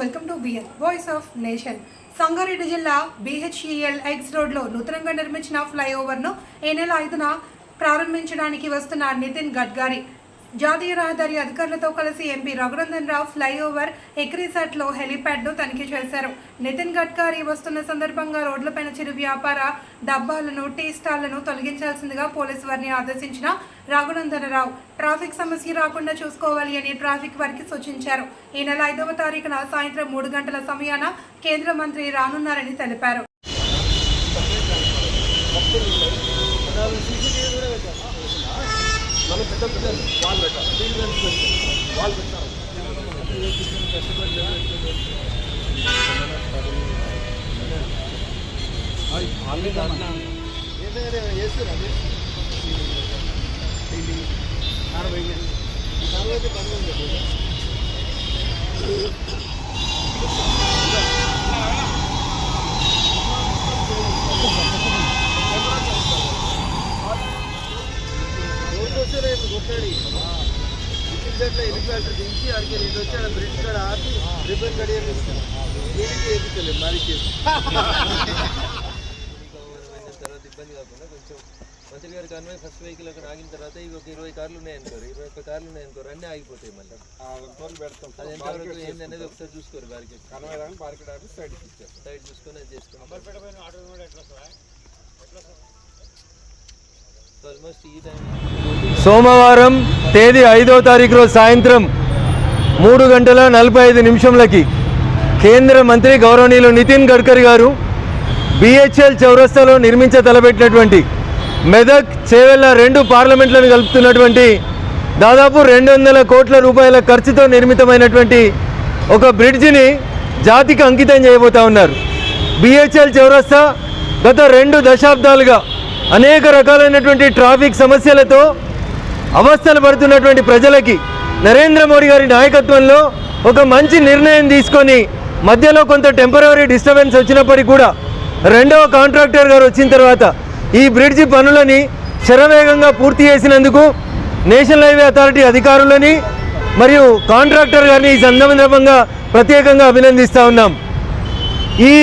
Welcome to B N voice of nation. Sangareddy జిల్లా BHEL eggs రోడ్లో నూతనంగా నిర్మించిన ఫ్లైఓవర్ను ఈ నెల 5న ప్రారంభించడానికి వస్తున్న నితిన్ గడ్కరీ జాతీయ రహదారి అధికారులతో కలిసి ఎంపీ రఘునందన్ రావు ఫ్లైఓవర్ ఎక్రిసాట్లో హెలిప్యాడ్ను తనిఖీ చేశారు. నితిన్ గడ్కరీ వస్తున్న సందర్భంగా రోడ్లపైన చిరు వ్యాపార డబ్బాలను, టీ స్టాళ్లను తొలగించాల్సిందిగా పోలీసు వారిని ఆదేశించిన రఘునందన్ రావు ట్రాఫిక్ సమస్య రాకుండా చూసుకోవాలి అని ట్రాఫిక్ వారికి సూచించారు. ఈ నెల 5వ తారీఖున సాయంత్రం 3 గంటల సమయాన కేంద్ర మంత్రి రానున్నారని తెలిపారు. మనం పెద్ద పిల్లలు వాళ్ళు పెట్టాలి, వాళ్ళు పెట్టాలి. ఏదైనా వేస్తారు అది 40 అయితే పని ఉంది. కొట్టాడు ఇట్లా హెలికాప్టర్ దించి అడిగి నేను వచ్చి ఆడ బ్రిడ్జ్ కాడ ఆపి రిబ్బన్ కడియాలి దీనికి ఎదుగుతలేదు మరి తర్వాత ఇబ్బంది కాకుండా కొంచెం మంత్రి గారి కన్వే ఫస్ట్ వెహికల్ అక్కడ ఆగిన తర్వాత ఇవి ఒక 20 కార్లు ఉన్నాయనుకోరు, 21 కార్లు ఉన్నాయనుకోరు, అన్నీ ఆగిపోతాయి. మళ్ళీ అది ఎంతవరకు ఏంది అనేది ఒకసారి చూసుకోరు. బార్కెట్ సైడ్ చూసుకొని అది చేసుకున్నాం. సోమవారం తేదీ 5వ తారీఖు రోజు సాయంత్రం 3:45 కేంద్ర మంత్రి గౌరవనీయులు నితిన్ గడ్కరీ గారు BHEL చౌరస్తాలో నిర్మించ తలపెట్టినటువంటి మెదక్ చేవెళ్ళ 2 పార్లమెంట్లను కలుపుతున్నటువంటి దాదాపు 200 కోట్ల రూపాయల ఖర్చుతో నిర్మితమైనటువంటి ఒక బ్రిడ్జిని జాతికి అంకితం చేయబోతా ఉన్నారు. BHEL చౌరస్తా గత 2 దశాబ్దాలుగా అనేక రకాలైనటువంటి ట్రాఫిక్ సమస్యలతో అవస్థలు పడుతున్నటువంటి ప్రజలకి నరేంద్ర మోడీ గారి నాయకత్వంలో ఒక మంచి నిర్ణయం తీసుకొని మధ్యలో కొంత టెంపరరీ డిస్టర్బెన్స్ వచ్చినప్పటికీ కూడా 2వ కాంట్రాక్టర్ గారు వచ్చిన తర్వాత ఈ బ్రిడ్జి పనులని శరవేగంగా పూర్తి చేసినందుకు నేషనల్ హైవే అథారిటీ అధికారులని మరియు కాంట్రాక్టర్ గారిని ఈ సందర్భంగా ప్రత్యేకంగా అభినందిస్తూ ఉన్నాం. ఈ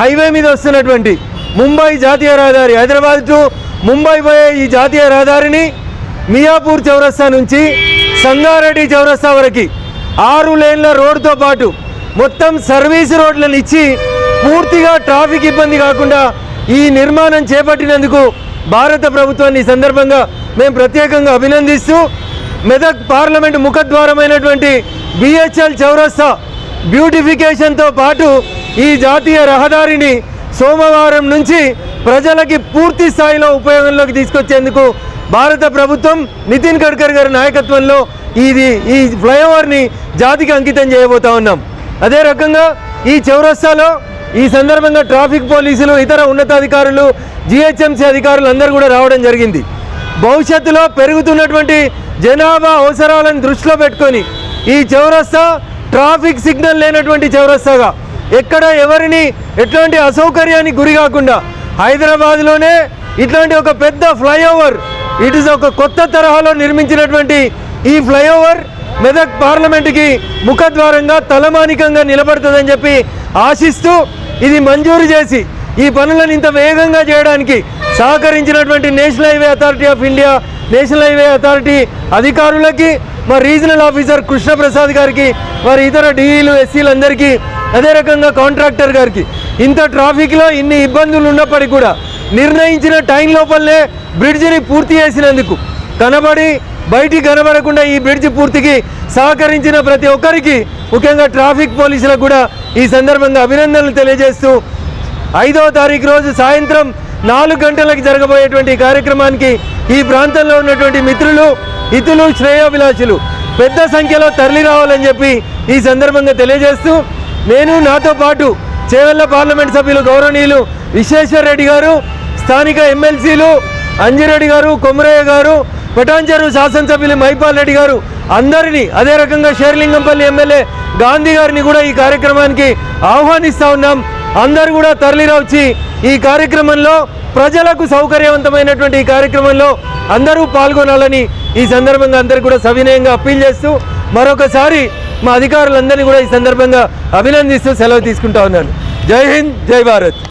హైవే మీద వస్తున్నటువంటి ముంబై జాతీయ రహదారి, హైదరాబాద్ టు ముంబై పోయే ఈ జాతీయ రహదారిని మియాపూర్ చౌరస్తా నుంచి సంగారెడ్డి చౌరస్తా వరకు 6 లేన్ల రోడ్డుతో పాటు మొత్తం సర్వీస్ రోడ్లను ఇచ్చి పూర్తిగా ట్రాఫిక్ ఇబ్బంది కాకుండా ఈ నిర్మాణం చేపట్టినందుకు భారత ప్రభుత్వాన్ని ఈ సందర్భంగా మేము ప్రత్యేకంగా అభినందిస్తూ మెదక్ పార్లమెంటు ముఖద్వారమైనటువంటి BHEL చౌరస్తా బ్యూటిఫికేషన్తో పాటు ఈ జాతీయ రహదారిని సోమవారం నుంచి ప్రజలకి పూర్తి స్థాయిలో ఉపయోగంలోకి తీసుకొచ్చేందుకు భారత ప్రభుత్వం నితిన్ గడ్కరీ గారి నాయకత్వంలో ఈ ఫ్లైఓవర్ని జాతికి అంకితం చేయబోతా ఉన్నాం. అదే రకంగా ఈ చౌరస్తాలో ఈ సందర్భంగా ట్రాఫిక్ పోలీసులు, ఇతర ఉన్నతాధికారులు, GHMC అధికారులు అందరూ కూడా రావడం జరిగింది. భవిష్యత్తులో పెరుగుతున్నటువంటి జనాభా అవసరాలను దృష్టిలో పెట్టుకొని ఈ చౌరస్తా ట్రాఫిక్ సిగ్నల్ లేనటువంటి చౌరస్తాగా ఎక్కడ ఎవరిని ఎట్లాంటి అసౌకర్యానికి గురి కాకుండా హైదరాబాద్లోనే ఇట్లాంటి ఒక పెద్ద ఫ్లైఓవర్, ఇట్ ఇస్ ఒక కొత్త తరహాలో నిర్మించినటువంటి ఈ ఫ్లైఓవర్ మెదక్ పార్లమెంటుకి ముఖద్వారంగా తలమానికంగా నిలబడుతుందని చెప్పి ఆశిస్తూ ఇది మంజూరు చేసి ఈ పనులను ఇంత వేగంగా చేయడానికి సహకరించినటువంటి national highway authority of India, national highway authority అధికారులకి, మా రీజనల్ ఆఫీసర్ కృష్ణప్రసాద్ గారికి, వారి ఇతర DEలు, SCలు అందరికీ, అదే రకంగా కాంట్రాక్టర్ గారికి, ఇంత ట్రాఫిక్లో ఇన్ని ఇబ్బందులు ఉన్నప్పటికీ కూడా నిర్ణయించిన టైం లోపలనే బ్రిడ్జిని పూర్తి చేసినందుకు బయటికి కనబడకుండా ఈ బ్రిడ్జి పూర్తికి సహకరించిన ప్రతి ఒక్కరికి, ముఖ్యంగా ట్రాఫిక్ పోలీసులకు కూడా ఈ సందర్భంగా అభినందనలు తెలియజేస్తూ 5వ తారీఖు రోజు సాయంత్రం 4 గంటలకు జరగబోయేటువంటి కార్యక్రమానికి ఈ ప్రాంతంలో ఉన్నటువంటి మిత్రులు, హితులు, శ్రేయోభిలాషులు పెద్ద సంఖ్యలో తరలి రావాలని చెప్పి ఈ సందర్భంగా తెలియజేస్తూ నేను, నాతో పాటు చేవెళ్ళ పార్లమెంట్ సభ్యులు గౌరవనీయులు విశ్వేశ్వర్ రెడ్డి గారు, స్థానిక MLCలు అంజిరెడ్డి గారు, కొమరయ్య గారు, పటాన్చెరు శాసనసభ్యులు మైపాల్ రెడ్డి గారు అందరినీ, అదే రకంగా షేర్లింగంపల్లి ఎమ్మెల్యే గాంధీ గారిని కూడా ఈ కార్యక్రమానికి ఆహ్వానిస్తూ ఉన్నాం. అందరూ కూడా తరలిరావచ్చి ఈ కార్యక్రమంలో ప్రజలకు సౌకర్యవంతమైనటువంటి ఈ కార్యక్రమంలో అందరూ పాల్గొనాలని ఈ సందర్భంగా అందరికీ కూడా సవినయంగా అప్పీల్ చేస్తూ మరొకసారి మా అధికారులందరినీ కూడా ఈ సందర్భంగా అభినందిస్తూ సెలవు తీసుకుంటా ఉన్నాను. జై హింద్, జై భారత్.